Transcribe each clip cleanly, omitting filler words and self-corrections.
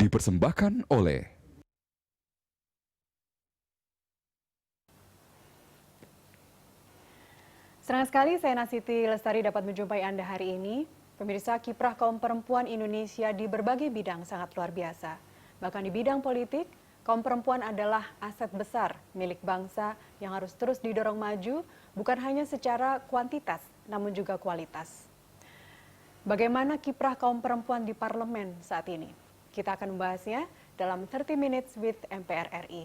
dipersembahkan oleh Senang sekali saya Nasiti Lestari dapat menjumpai Anda hari ini. Pemirsa, kiprah kaum perempuan Indonesia di berbagai bidang sangat luar biasa. Bahkan di bidang politik, kaum perempuan adalah aset besar milik bangsa yang harus terus didorong maju, bukan hanya secara kuantitas, namun juga kualitas. Bagaimana kiprah kaum perempuan di parlemen saat ini? Kita akan membahasnya dalam 30 Minutes with MPR RI.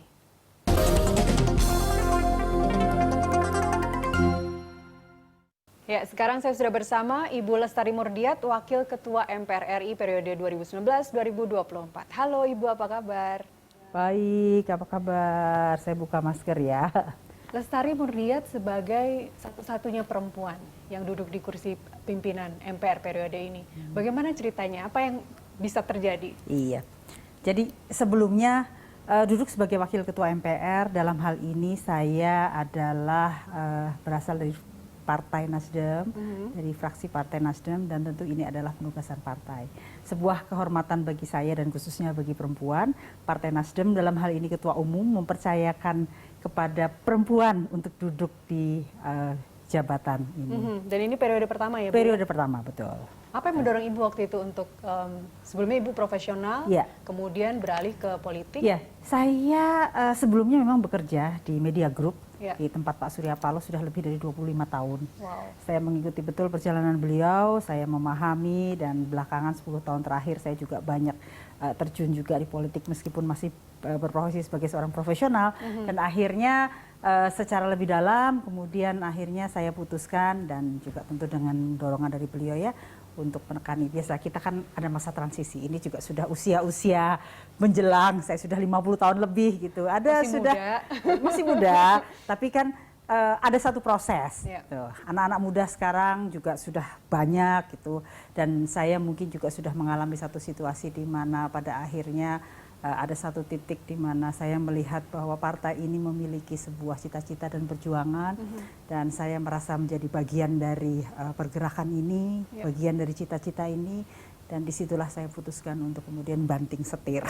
Ya, sekarang saya sudah bersama Ibu Lestari Murdiat, Wakil Ketua MPR RI periode 2019-2024. Halo Ibu, apa kabar? Baik, apa kabar? Saya buka masker ya. Lestari Murdiat sebagai satu-satunya perempuan yang duduk di kursi pimpinan MPR periode ini. Bagaimana ceritanya? Apa yang bisa terjadi? Iya, jadi sebelumnya duduk sebagai Wakil Ketua MPR, dalam hal ini saya adalah berasal dari Partai Nasdem, dari fraksi Partai Nasdem, dan tentu ini adalah penugasan partai. Sebuah kehormatan bagi saya dan khususnya bagi perempuan, Partai Nasdem dalam hal ini Ketua Umum mempercayakan kepada perempuan untuk duduk di jabatan ini. Dan ini periode pertama ya, Bu? Periode pertama, betul. Apa yang mendorong Ibu waktu itu untuk, sebelumnya Ibu profesional, ya, kemudian beralih ke politik? Ya, saya sebelumnya memang bekerja di Media Group, ya, di tempat Pak Surya Paloh sudah lebih dari 25 tahun. Wow. Saya mengikuti betul perjalanan beliau, saya memahami, dan belakangan 10 tahun terakhir saya juga banyak terjun juga di politik meskipun masih berprofesi sebagai seorang profesional. Dan akhirnya secara lebih dalam, kemudian akhirnya saya putuskan, dan juga tentu dengan dorongan dari beliau ya, untuk menekani. Biasa kita kan ada masa transisi, ini juga sudah usia-usia menjelang, saya sudah 50 tahun lebih gitu. Ada masih sudah muda. Masih muda, tapi kan ada satu proses. Ya. Gitu. Anak-anak muda sekarang juga sudah banyak gitu, dan saya mungkin juga sudah mengalami satu situasi di mana pada akhirnya ada satu titik di mana saya melihat bahwa partai ini memiliki sebuah cita-cita dan perjuangan, dan saya merasa menjadi bagian dari pergerakan ini, bagian dari cita-cita ini, dan disitulah saya putuskan untuk kemudian banting setir.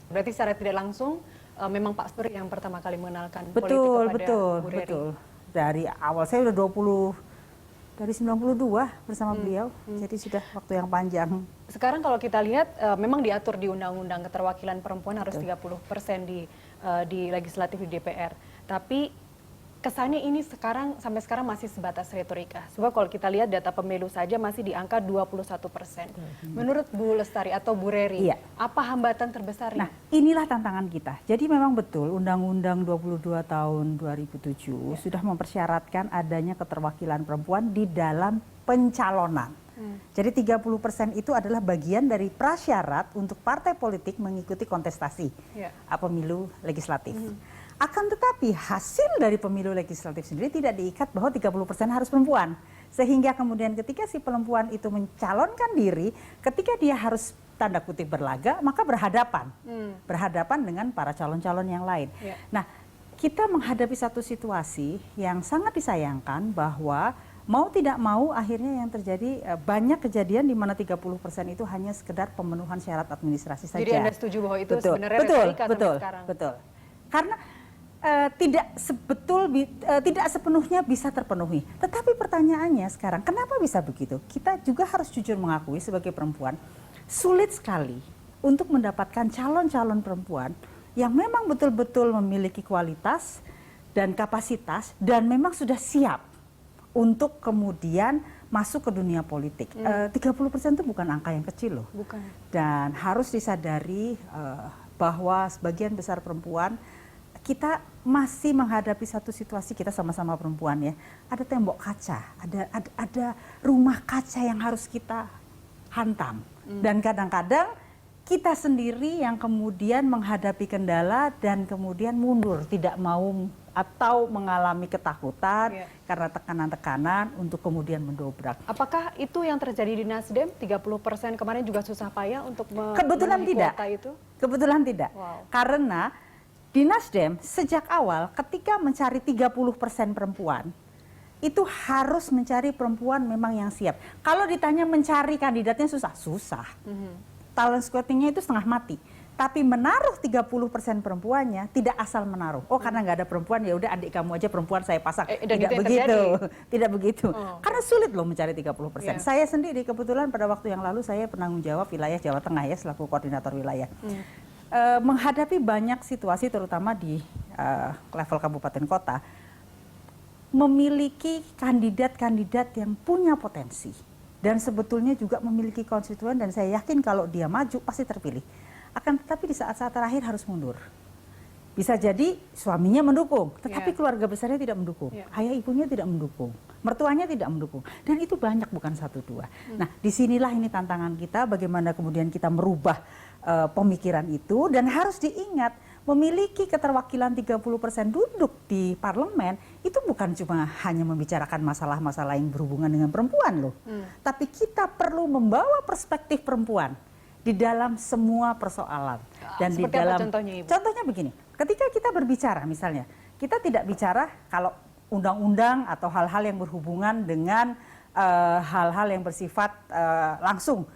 Berarti secara tidak langsung memang Pak Surya yang pertama kali mengenalkan politik Betul, kepada betul, Bu Reri. betul. Dari awal saya udah 92 bersama beliau, jadi sudah waktu yang panjang. Sekarang kalau kita lihat memang diatur di Undang-Undang Keterwakilan Perempuan harus 30% di legislatif di DPR. Tapi kesannya ini sampai sekarang masih sebatas retorika. Sebab kalau kita lihat data pemilu saja masih di angka 21%. Menurut Bu Lestari atau Bu Reri, Iya. apa hambatan terbesarnya? Nah, inilah tantangan kita. Jadi memang betul Undang-Undang 22 tahun 2007 sudah mempersyaratkan adanya keterwakilan perempuan di dalam pencalonan. Jadi 30% itu adalah bagian dari prasyarat untuk partai politik mengikuti kontestasi pemilu legislatif. Akan tetapi hasil dari pemilu legislatif sendiri tidak diikat bahwa 30% harus perempuan. Sehingga kemudian ketika si perempuan itu mencalonkan diri, ketika dia harus tanda kutip berlaga, maka berhadapan dengan para calon-calon yang lain. Nah, kita menghadapi satu situasi yang sangat disayangkan bahwa mau tidak mau akhirnya yang terjadi banyak kejadian di mana 30% itu hanya sekedar pemenuhan syarat administrasi saja. Jadi Anda setuju bahwa itu sebenarnya retorika sampai sekarang? Betul. Karena tidak sepenuhnya bisa terpenuhi. Tetapi pertanyaannya sekarang, kenapa bisa begitu? Kita juga harus jujur mengakui sebagai perempuan, sulit sekali untuk mendapatkan calon-calon perempuan yang memang betul-betul memiliki kualitas dan kapasitas dan memang sudah siap untuk kemudian masuk ke dunia politik. 30% itu bukan angka yang kecil loh. Bukan. Dan harus disadari bahwa sebagian besar perempuan, kita masih menghadapi satu situasi, kita sama-sama perempuan ya, ada tembok kaca, ada rumah kaca yang harus kita hantam. Dan kadang-kadang kita sendiri yang kemudian menghadapi kendala dan kemudian mundur, tidak mau atau mengalami ketakutan karena tekanan-tekanan untuk kemudian mendobrak. Apakah itu yang terjadi di Nasdem? 30% kemarin juga susah payah untuk Kebetulan tidak. Kuota itu? Kebetulan tidak. Wow. Karena di Nasdem sejak awal ketika mencari 30% perempuan, itu harus mencari perempuan memang yang siap. Kalau ditanya mencari kandidatnya susah. Talent scoutingnya itu setengah mati. Tapi menaruh 30% perempuannya tidak asal menaruh. Oh, karena nggak ada perempuan ya udah adik kamu aja perempuan saya pasang. Dan Tidak itu yang begitu. terjadi. Tidak begitu. Oh. Karena sulit loh mencari 30%. Yeah. Saya sendiri kebetulan pada waktu yang lalu saya penanggung jawab wilayah Jawa Tengah ya selaku koordinator wilayah. Menghadapi banyak situasi terutama di level kabupaten kota memiliki kandidat-kandidat yang punya potensi dan sebetulnya juga memiliki konstituen dan saya yakin kalau dia maju pasti terpilih. Akan tetapi di saat-saat terakhir harus mundur. Bisa jadi suaminya mendukung, tetapi keluarga besarnya tidak mendukung. Ayah ibunya tidak mendukung, mertuanya tidak mendukung. Dan itu banyak bukan satu dua. Nah disinilah ini tantangan kita bagaimana kemudian kita merubah pemikiran itu dan harus diingat memiliki keterwakilan 30% duduk di parlemen itu bukan cuma hanya membicarakan masalah-masalah yang berhubungan dengan perempuan loh. Tapi kita perlu membawa perspektif perempuan di dalam semua persoalan. Dan seperti di dalam apa contohnya, Ibu? Contohnya begini, ketika kita berbicara misalnya, kita tidak bicara kalau undang-undang atau hal-hal yang berhubungan dengan hal-hal yang bersifat langsung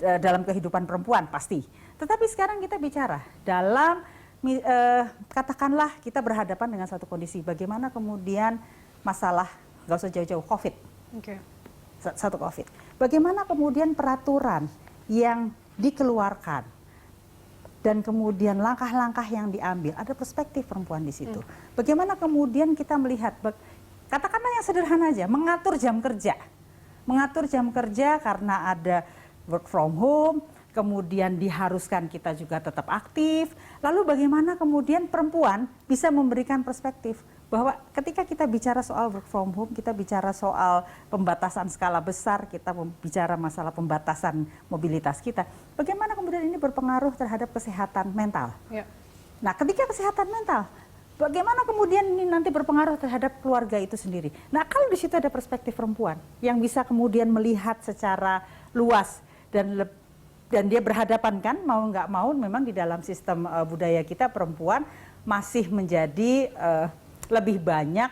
dalam kehidupan perempuan pasti. Tetapi sekarang kita bicara dalam katakanlah kita berhadapan dengan satu kondisi, bagaimana kemudian masalah, nggak usah jauh-jauh, COVID. Satu COVID. Bagaimana kemudian peraturan yang dikeluarkan dan kemudian langkah-langkah yang diambil, ada perspektif perempuan di situ. Bagaimana kemudian kita melihat, katakanlah yang sederhana aja, mengatur jam kerja. Mengatur jam kerja karena ada work from home, kemudian diharuskan kita juga tetap aktif. Lalu bagaimana kemudian perempuan bisa memberikan perspektif bahwa ketika kita bicara soal work from home, kita bicara soal pembatasan skala besar, kita bicara masalah pembatasan mobilitas kita. Bagaimana kemudian ini berpengaruh terhadap kesehatan mental? Nah, ketika kesehatan mental, bagaimana kemudian ini nanti berpengaruh terhadap keluarga itu sendiri? Nah, kalau di situ ada perspektif perempuan yang bisa kemudian melihat secara luas dan dia berhadapan kan mau nggak mau memang di dalam sistem budaya kita perempuan masih menjadi lebih banyak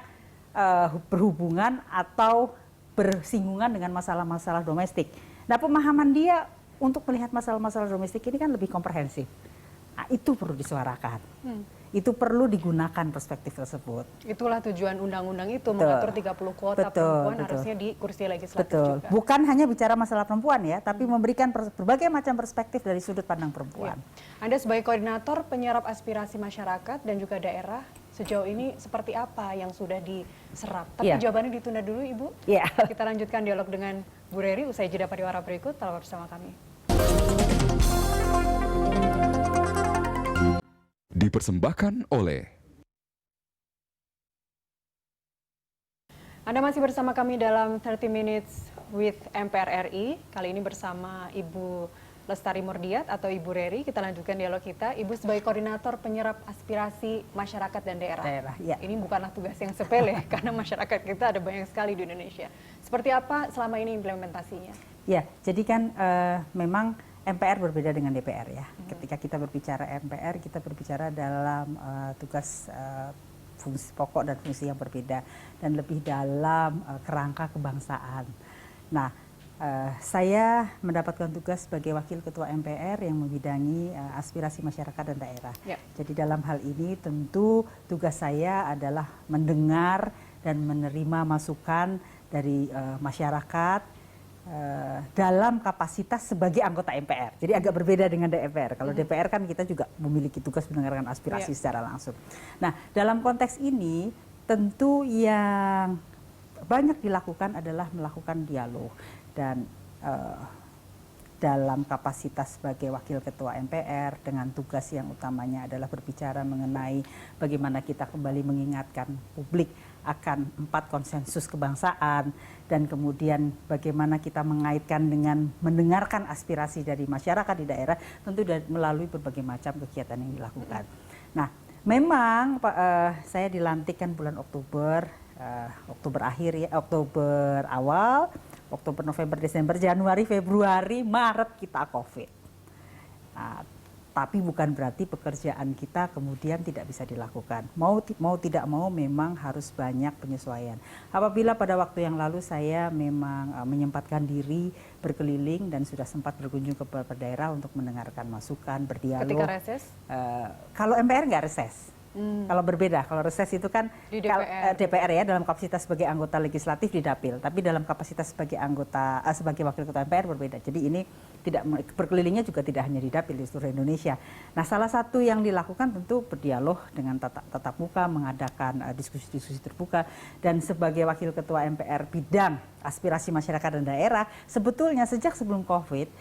berhubungan atau bersinggungan dengan masalah-masalah domestik. Nah pemahaman dia untuk melihat masalah-masalah domestik ini kan lebih komprehensif. Nah, itu perlu disuarakan. Itu perlu digunakan perspektif tersebut. Itulah tujuan undang-undang itu, mengatur 30 kuota perempuan harusnya di kursi legislatif juga. Bukan hanya bicara masalah perempuan ya, tapi memberikan berbagai macam perspektif dari sudut pandang perempuan. Anda sebagai koordinator penyerap aspirasi masyarakat dan juga daerah, sejauh ini seperti apa yang sudah diserap? Tapi jawabannya ditunda dulu Ibu. Kita lanjutkan dialog dengan Bu Reri usai jeda pariwara berikut. Tetaplah bersama kami. Dipersembahkan oleh Anda masih bersama kami dalam 30 Minutes with MPR RI. Kali ini bersama Ibu Lestari Murdiat atau Ibu Reri. Kita lanjutkan dialog kita. Ibu sebagai koordinator penyerap aspirasi masyarakat dan daerah. Ini bukanlah tugas yang sepele karena masyarakat kita ada banyak sekali di Indonesia. Seperti apa selama ini implementasinya? Ya, jadi kan memang MPR berbeda dengan DPR ya. Ketika kita berbicara MPR, kita berbicara dalam tugas fungsi pokok dan fungsi yang berbeda dan lebih dalam kerangka kebangsaan. Nah, saya mendapatkan tugas sebagai wakil ketua MPR yang membidangi aspirasi masyarakat dan daerah. Jadi dalam hal ini tentu tugas saya adalah mendengar dan menerima masukan dari masyarakat dalam kapasitas sebagai anggota MPR. Jadi agak berbeda dengan DPR. Kalau DPR kan kita juga memiliki tugas mendengarkan aspirasi secara langsung. Nah, dalam konteks ini tentu yang banyak dilakukan adalah melakukan dialog dan dalam kapasitas sebagai wakil ketua MPR dengan tugas yang utamanya adalah berbicara mengenai bagaimana kita kembali mengingatkan publik akan 4 konsensus kebangsaan dan kemudian bagaimana kita mengaitkan dengan mendengarkan aspirasi dari masyarakat di daerah tentu melalui berbagai macam kegiatan yang dilakukan. Nah, memang saya dilantikkan bulan Oktober akhir ya, Oktober awal, Oktober, November, Desember, Januari, Februari, Maret kita COVID. Nah, Tapi bukan berarti pekerjaan kita kemudian tidak bisa dilakukan. Mau tidak mau memang harus banyak penyesuaian. Apabila pada waktu yang lalu saya memang menyempatkan diri berkeliling dan sudah sempat berkunjung ke beberapa daerah untuk mendengarkan masukan, berdialog. Ketika reses? Kalau MPR nggak reses. Kalau berbeda, kalau reses itu kan di DPR. DPR ya dalam kapasitas sebagai anggota legislatif di Dapil, tapi dalam kapasitas sebagai anggota sebagai wakil ketua MPR berbeda. Jadi ini tidak berkelilingnya juga tidak hanya di Dapil di seluruh Indonesia. Nah, salah satu yang dilakukan tentu berdialog dengan tatap muka, mengadakan diskusi-diskusi terbuka, dan sebagai wakil ketua MPR bidang aspirasi masyarakat dan daerah, sebetulnya sejak sebelum COVID,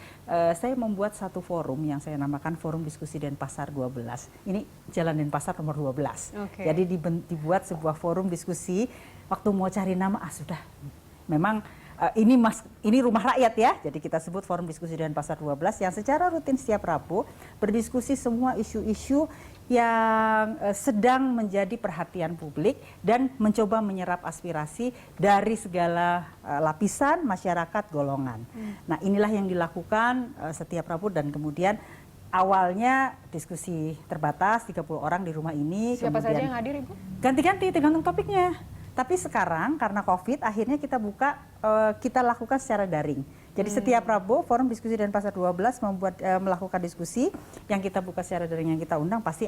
saya membuat satu forum yang saya namakan Forum Diskusi Denpasar 12. Ini Jalan Denpasar nomor 12. Okay. Jadi dibuat sebuah forum diskusi, waktu mau cari nama, sudah, memang ini rumah rakyat ya, jadi kita sebut Forum Diskusi Denpasar 12 yang secara rutin setiap Rabu berdiskusi semua isu-isu yang sedang menjadi perhatian publik dan mencoba menyerap aspirasi dari segala lapisan masyarakat golongan. Nah, inilah yang dilakukan setiap Rabu dan kemudian awalnya diskusi terbatas 30 orang di rumah ini. Siapa kemudian saja yang hadir, Ibu? Ganti-ganti tergantung topiknya. Tapi sekarang karena COVID akhirnya kita buka, kita lakukan secara daring. Jadi setiap Rabu Forum Diskusi Denpasar 12 melakukan diskusi yang kita buka secara daring, yang kita undang pasti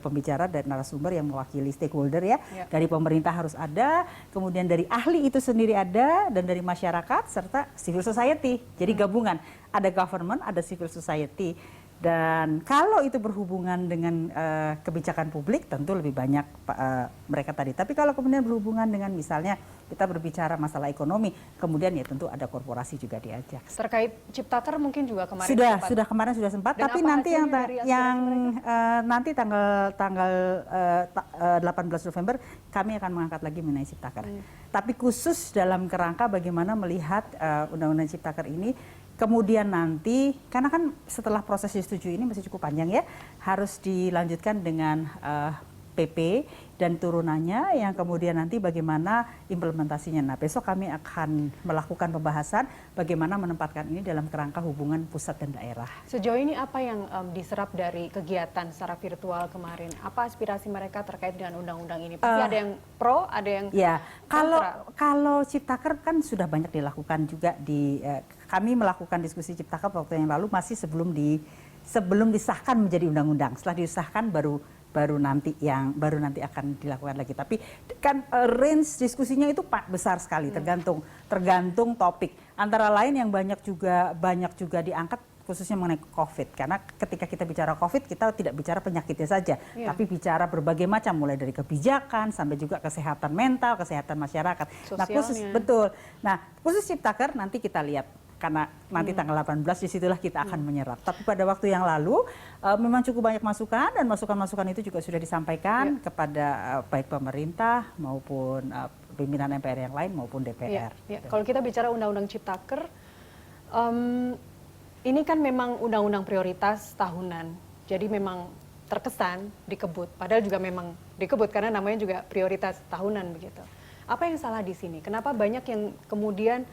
pembicara dan narasumber yang mewakili stakeholder ya. Dari pemerintah harus ada, kemudian dari ahli itu sendiri ada, dan dari masyarakat serta civil society. Jadi gabungan, ada government, ada civil society. Dan kalau itu berhubungan dengan kebijakan publik tentu lebih banyak mereka tadi. Tapi kalau kemudian berhubungan dengan misalnya kita berbicara masalah ekonomi, kemudian ya tentu ada korporasi juga diajak. Terkait Ciptaker mungkin juga kemarin sudah kemarin sudah sempat. Dan tapi apa nanti yang nanti tanggal 18 November kami akan mengangkat lagi mengenai Ciptaker. Tapi khusus dalam kerangka bagaimana melihat undang-undang Ciptaker ini. Kemudian nanti, karena kan setelah proses disetujui ini masih cukup panjang ya, harus dilanjutkan dengan PP dan turunannya yang kemudian nanti bagaimana implementasinya. Nah, besok kami akan melakukan pembahasan bagaimana menempatkan ini dalam kerangka hubungan pusat dan daerah. Sejauh ini apa yang diserap dari kegiatan secara virtual kemarin? Apa aspirasi mereka terkait dengan undang-undang ini? Pasti ada yang pro, ada yang ya. kontra. Kalau Ciptaker kan sudah banyak dilakukan juga kami melakukan diskusi Ciptaker waktu yang lalu masih sebelum disahkan menjadi undang-undang. Setelah disahkan baru nanti akan dilakukan lagi. Tapi kan range diskusinya itu besar sekali, tergantung topik. Antara lain yang banyak juga diangkat khususnya mengenai COVID. Karena ketika kita bicara COVID, kita tidak bicara penyakitnya saja, tapi bicara berbagai macam, mulai dari kebijakan sampai juga kesehatan mental, kesehatan masyarakat. Sosialnya. Nah, khusus Ciptaker nanti kita lihat. Karena nanti tanggal 18 disitulah kita akan menyerap. Tapi pada waktu yang lalu memang cukup banyak masukan, dan masukan-masukan itu juga sudah disampaikan kepada baik pemerintah maupun pimpinan MPR yang lain maupun DPR. Kalau kita bicara undang-undang Ciptaker, ini kan memang undang-undang prioritas tahunan. Jadi memang terkesan dikebut, padahal juga memang dikebut karena namanya juga prioritas tahunan begitu. Apa yang salah di sini? Kenapa banyak yang kemudian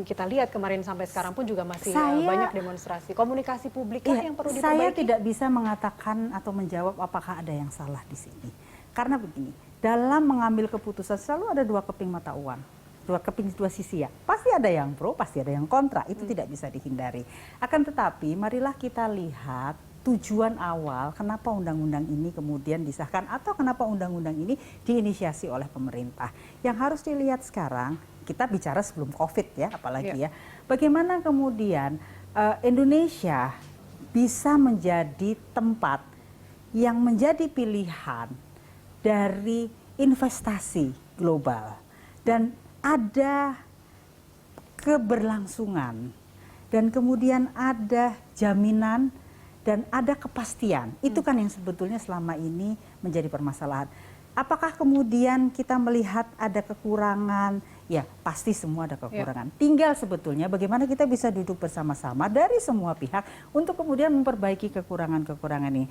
kita lihat kemarin sampai sekarang pun juga masih banyak demonstrasi. Komunikasi publik yang perlu diperbaiki. Saya tidak bisa mengatakan atau menjawab apakah ada yang salah di sini. Karena begini, dalam mengambil keputusan selalu ada dua keping mata uang. Dua sisi ya. Pasti ada yang pro, pasti ada yang kontra. Itu tidak bisa dihindari. Akan tetapi marilah kita lihat tujuan awal kenapa undang-undang ini kemudian disahkan atau kenapa undang-undang ini diinisiasi oleh pemerintah. Yang harus dilihat sekarang, kita bicara sebelum COVID ya, apalagi ya. Bagaimana kemudian Indonesia bisa menjadi tempat yang menjadi pilihan dari investasi global. Dan ada keberlangsungan. Dan kemudian ada jaminan dan ada kepastian. Itu kan yang sebetulnya selama ini menjadi permasalahan. Apakah kemudian kita melihat ada kekurangan? Ya, pasti semua ada kekurangan. Tinggal sebetulnya bagaimana kita bisa duduk bersama-sama dari semua pihak untuk kemudian memperbaiki kekurangan-kekurangan ini.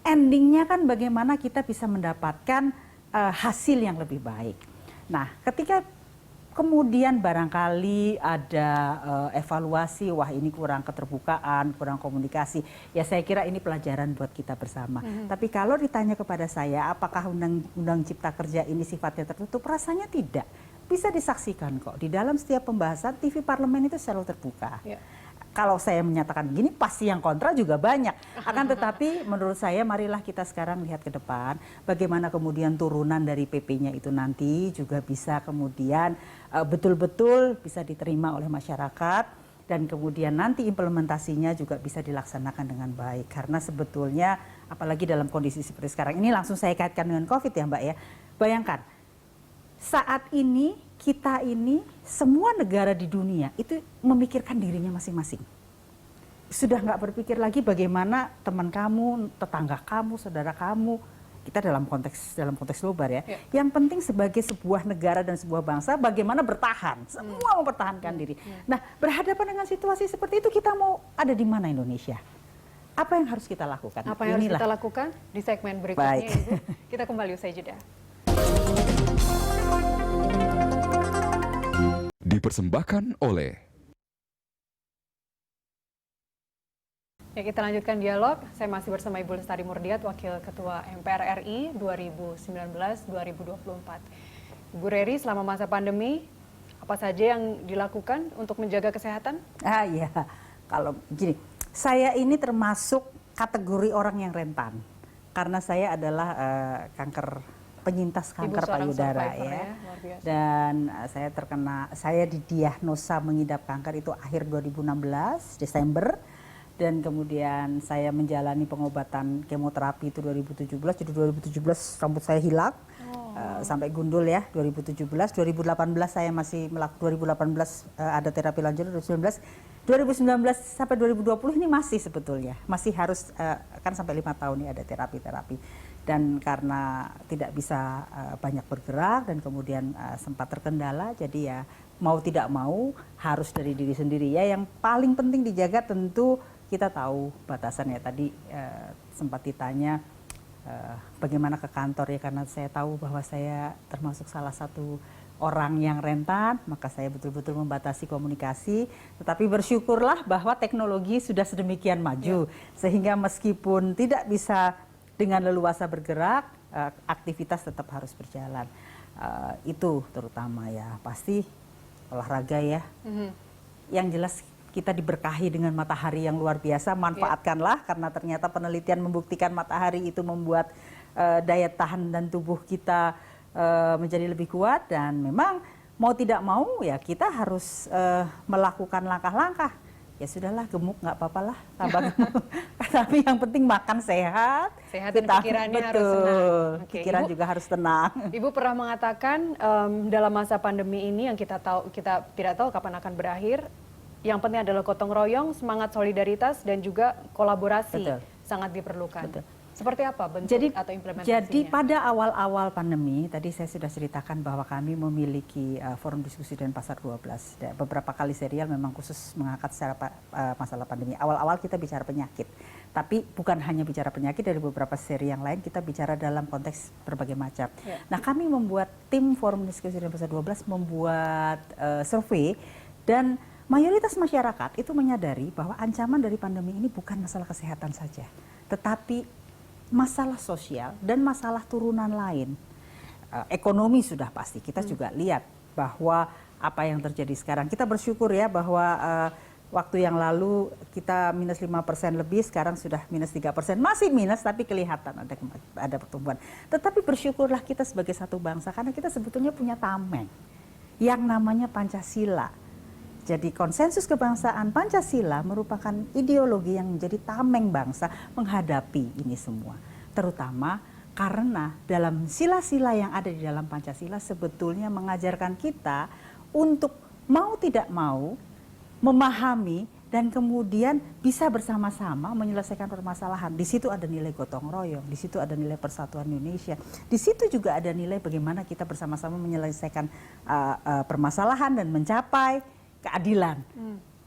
Endingnya kan bagaimana kita bisa mendapatkan hasil yang lebih baik. Nah, ketika kemudian barangkali ada evaluasi, wah ini kurang keterbukaan, kurang komunikasi. Ya saya kira ini pelajaran buat kita bersama. Tapi kalau ditanya kepada saya, apakah Undang-Undang Cipta Kerja ini sifatnya tertutup? Rasanya tidak. Bisa disaksikan kok. Di dalam setiap pembahasan, TV parlemen itu selalu terbuka. Ya. Kalau saya menyatakan begini, pasti yang kontra juga banyak. Akan tetapi menurut saya marilah kita sekarang lihat ke depan, bagaimana kemudian turunan dari PP-nya itu nanti juga bisa kemudian betul-betul bisa diterima oleh masyarakat, dan kemudian nanti implementasinya juga bisa dilaksanakan dengan baik. Karena sebetulnya apalagi dalam kondisi seperti sekarang ini, langsung saya kaitkan dengan COVID ya Mbak ya. Bayangkan, saat ini kita ini semua negara di dunia itu memikirkan dirinya masing-masing. Sudah nggak berpikir lagi bagaimana teman kamu, tetangga kamu, saudara kamu. Kita dalam konteks global ya. Yang penting sebagai sebuah negara dan sebuah bangsa bagaimana bertahan. Semua mempertahankan diri. Nah, berhadapan dengan situasi seperti itu kita mau ada di mana Indonesia? Apa yang harus kita lakukan? Apa yang harus kita lakukan di segmen berikutnya, Ibu? Kita kembali usai jeda. Dipersembahkan oleh Ya, kita lanjutkan dialog. Saya masih bersama Ibu Lestari Murdiat, Wakil Ketua MPR RI 2019-2024. Ibu Reri, selama masa pandemi, apa saja yang dilakukan untuk menjaga kesehatan? Ya, kalau gini, saya ini termasuk kategori orang yang rentan. Karena saya adalah penyintas kanker payudara ya. Dan saya didiagnosa mengidap kanker itu akhir 2016 Desember, dan kemudian saya menjalani pengobatan kemoterapi itu 2017. Jadi 2017 rambut saya hilang sampai gundul ya 2017. 2018 saya masih melakukan, 2018 ada terapi lanjut, 2019 sampai 2020 ini masih sebetulnya masih harus kan sampai 5 tahun ini ada terapi. Dan karena tidak bisa banyak bergerak dan kemudian sempat terkendala, jadi ya mau tidak mau harus dari diri sendiri ya. Yang paling penting dijaga tentu kita tahu batasannya. Tadi sempat ditanya bagaimana ke kantor ya, karena saya tahu bahwa saya termasuk salah satu orang yang rentan, maka saya betul-betul membatasi komunikasi. Tetapi bersyukurlah bahwa teknologi sudah sedemikian maju sehingga meskipun tidak bisa dengan leluasa bergerak, aktivitas tetap harus berjalan. Itu terutama ya, pasti olahraga ya. Yang jelas kita diberkahi dengan matahari yang luar biasa, manfaatkanlah karena ternyata penelitian membuktikan matahari itu membuat daya tahan dan tubuh kita menjadi lebih kuat, dan memang mau tidak mau ya kita harus melakukan langkah-langkah. Ya sudahlah, gemuk nggak apa-apa lah, tambah gemuk. Tapi yang penting makan sehat. Sehat dan pikirannya harus tenang. Pikiran juga harus tenang. Ibu pernah mengatakan dalam masa pandemi ini yang kita tidak tahu kapan akan berakhir. Yang penting adalah gotong royong, semangat solidaritas dan juga kolaborasi sangat diperlukan. Betul. Seperti apa bentuk atau implementasinya? Jadi pada awal-awal pandemi, tadi saya sudah ceritakan bahwa kami memiliki forum diskusi dan pasar 12. Beberapa kali serial memang khusus mengangkat secara masalah pandemi. Awal-awal kita bicara penyakit, tapi bukan hanya bicara penyakit, dari beberapa seri yang lain kita bicara dalam konteks berbagai macam. Nah, kami membuat tim forum diskusi dan pasar 12 membuat survei, dan mayoritas masyarakat itu menyadari bahwa ancaman dari pandemi ini bukan masalah kesehatan saja, tetapi masalah sosial dan masalah turunan lain. Ekonomi sudah pasti, kita juga lihat bahwa apa yang terjadi sekarang. Kita bersyukur ya bahwa waktu yang lalu kita minus 5% lebih, sekarang sudah minus 3%. Masih minus tapi kelihatan ada pertumbuhan. Tetapi bersyukurlah kita sebagai satu bangsa, karena kita sebetulnya punya tameng yang namanya Pancasila. Jadi konsensus kebangsaan Pancasila merupakan ideologi yang menjadi tameng bangsa menghadapi ini semua. Terutama karena dalam sila-sila yang ada di dalam Pancasila sebetulnya mengajarkan kita untuk mau tidak mau memahami dan kemudian bisa bersama-sama menyelesaikan permasalahan. Di situ ada nilai gotong royong, di situ ada nilai persatuan Indonesia, di situ juga ada nilai bagaimana kita bersama-sama menyelesaikan permasalahan dan mencapai keadilan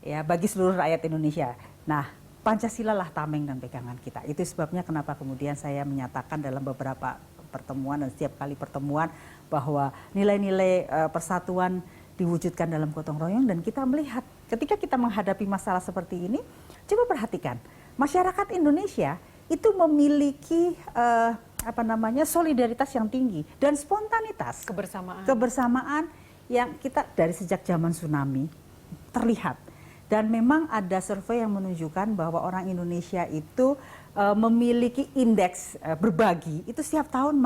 ya bagi seluruh rakyat Indonesia. Nah, Pancasila lah tameng dan pegangan kita. Itu sebabnya kenapa kemudian saya menyatakan dalam beberapa pertemuan dan setiap kali pertemuan bahwa nilai-nilai persatuan diwujudkan dalam gotong royong, dan kita melihat ketika kita menghadapi masalah seperti ini, coba perhatikan, masyarakat Indonesia itu memiliki solidaritas yang tinggi dan spontanitas, kebersamaan yang kita dari sejak zaman tsunami terlihat. Dan memang ada survei yang menunjukkan bahwa orang Indonesia itu memiliki indeks berbagi itu setiap tahun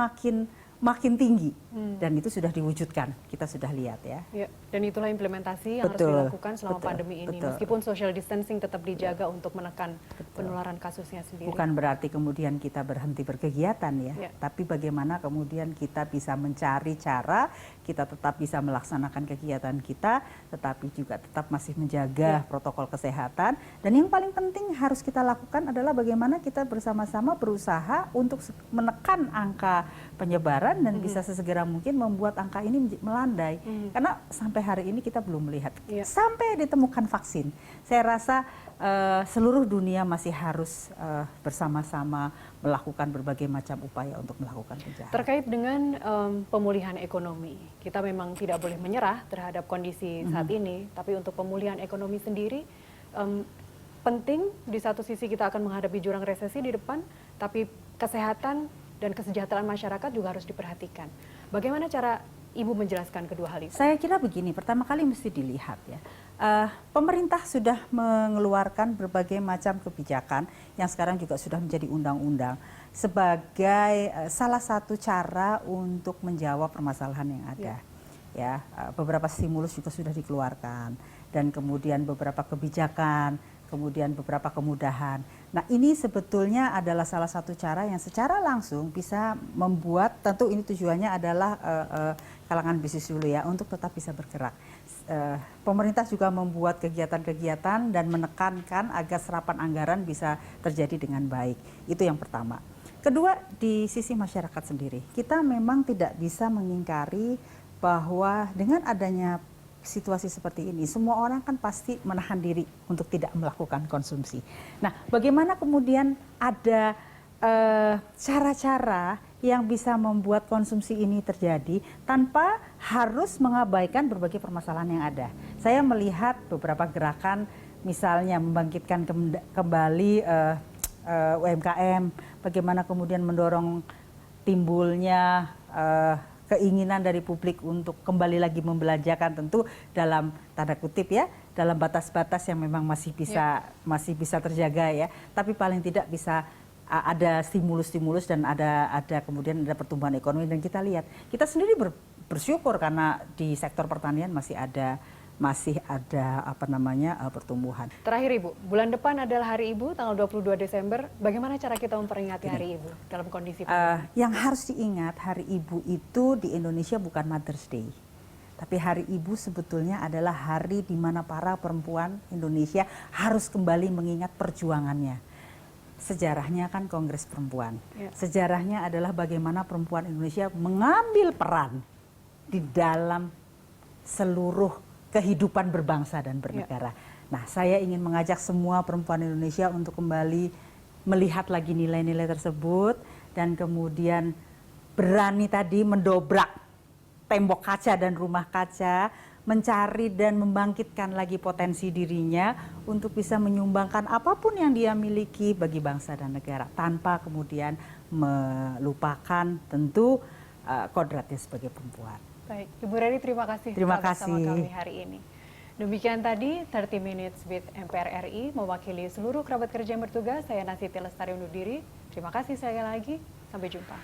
makin tinggi, dan itu sudah diwujudkan, kita sudah lihat ya. Dan itulah implementasi yang harus dilakukan selama pandemi ini, meskipun social distancing tetap dijaga untuk menekan penularan kasusnya sendiri. Bukan berarti kemudian kita berhenti berkegiatan ya, tapi bagaimana kemudian kita bisa mencari cara, kita tetap bisa melaksanakan kegiatan kita, tetapi juga tetap masih menjaga protokol kesehatan. Dan yang paling penting harus kita lakukan adalah bagaimana kita bersama-sama berusaha untuk menekan angka penyebaran dan bisa sesegera mungkin membuat angka ini melandai. Karena sampai hari ini kita belum melihat. Sampai ditemukan vaksin, saya rasa seluruh dunia masih harus bersama-sama melakukan berbagai macam upaya untuk melakukan pencegahan. Terkait dengan pemulihan ekonomi, kita memang tidak boleh menyerah terhadap kondisi saat ini, tapi untuk pemulihan ekonomi sendiri penting. Di satu sisi kita akan menghadapi jurang resesi di depan, tapi kesehatan dan kesejahteraan masyarakat juga harus diperhatikan. Bagaimana cara Ibu menjelaskan kedua hal itu? Saya kira begini, pertama kali mesti dilihat ya. Pemerintah sudah mengeluarkan berbagai macam kebijakan yang sekarang juga sudah menjadi undang-undang sebagai salah satu cara untuk menjawab permasalahan yang ada. Ya, beberapa stimulus juga sudah dikeluarkan, dan kemudian beberapa kebijakan, kemudian beberapa kemudahan. Nah, ini sebetulnya adalah salah satu cara yang secara langsung bisa membuat, tentu ini tujuannya adalah kalangan bisnis dulu ya, untuk tetap bisa bergerak. Pemerintah juga membuat kegiatan-kegiatan dan menekankan agar serapan anggaran bisa terjadi dengan baik. Itu yang pertama. Kedua, di sisi masyarakat sendiri, kita memang tidak bisa mengingkari bahwa dengan adanya situasi seperti ini, semua orang kan pasti menahan diri untuk tidak melakukan konsumsi. Nah, bagaimana kemudian ada cara-cara yang bisa membuat konsumsi ini terjadi tanpa harus mengabaikan berbagai permasalahan yang ada. Saya melihat beberapa gerakan, misalnya membangkitkan kembali UMKM, bagaimana kemudian mendorong timbulnya keinginan dari publik untuk kembali lagi membelanjakan, tentu dalam tanda kutip ya, dalam batas-batas yang memang masih bisa terjaga ya, tapi paling tidak bisa ada stimulus-stimulus dan ada kemudian ada pertumbuhan ekonomi. Dan kita lihat, kita sendiri bersyukur karena di sektor pertanian masih ada pertumbuhan. Terakhir Ibu, bulan depan adalah Hari Ibu, tanggal 22 Desember. Bagaimana cara kita memperingati Hari Ibu dalam kondisi yang harus diingat, Hari Ibu itu di Indonesia bukan Mother's Day. Tapi Hari Ibu sebetulnya adalah hari di mana para perempuan Indonesia harus kembali mengingat perjuangannya. Sejarahnya kan Kongres Perempuan. Sejarahnya adalah bagaimana perempuan Indonesia mengambil peran di dalam seluruh kehidupan berbangsa dan bernegara. Nah, saya ingin mengajak semua perempuan Indonesia untuk kembali melihat lagi nilai-nilai tersebut, dan kemudian berani tadi mendobrak tembok kaca dan rumah kaca, mencari dan membangkitkan lagi potensi dirinya untuk bisa menyumbangkan apapun yang dia miliki bagi bangsa dan negara, tanpa kemudian melupakan tentu kodratnya sebagai perempuan. Baik, Ibu Reri, terima kasih bersama kami hari ini. Demikian tadi 30 Minutes with MPR RI, mewakili seluruh kerabat kerja yang bertugas, saya Nasiti Lestari undur diri. Terima kasih sekali lagi, sampai jumpa.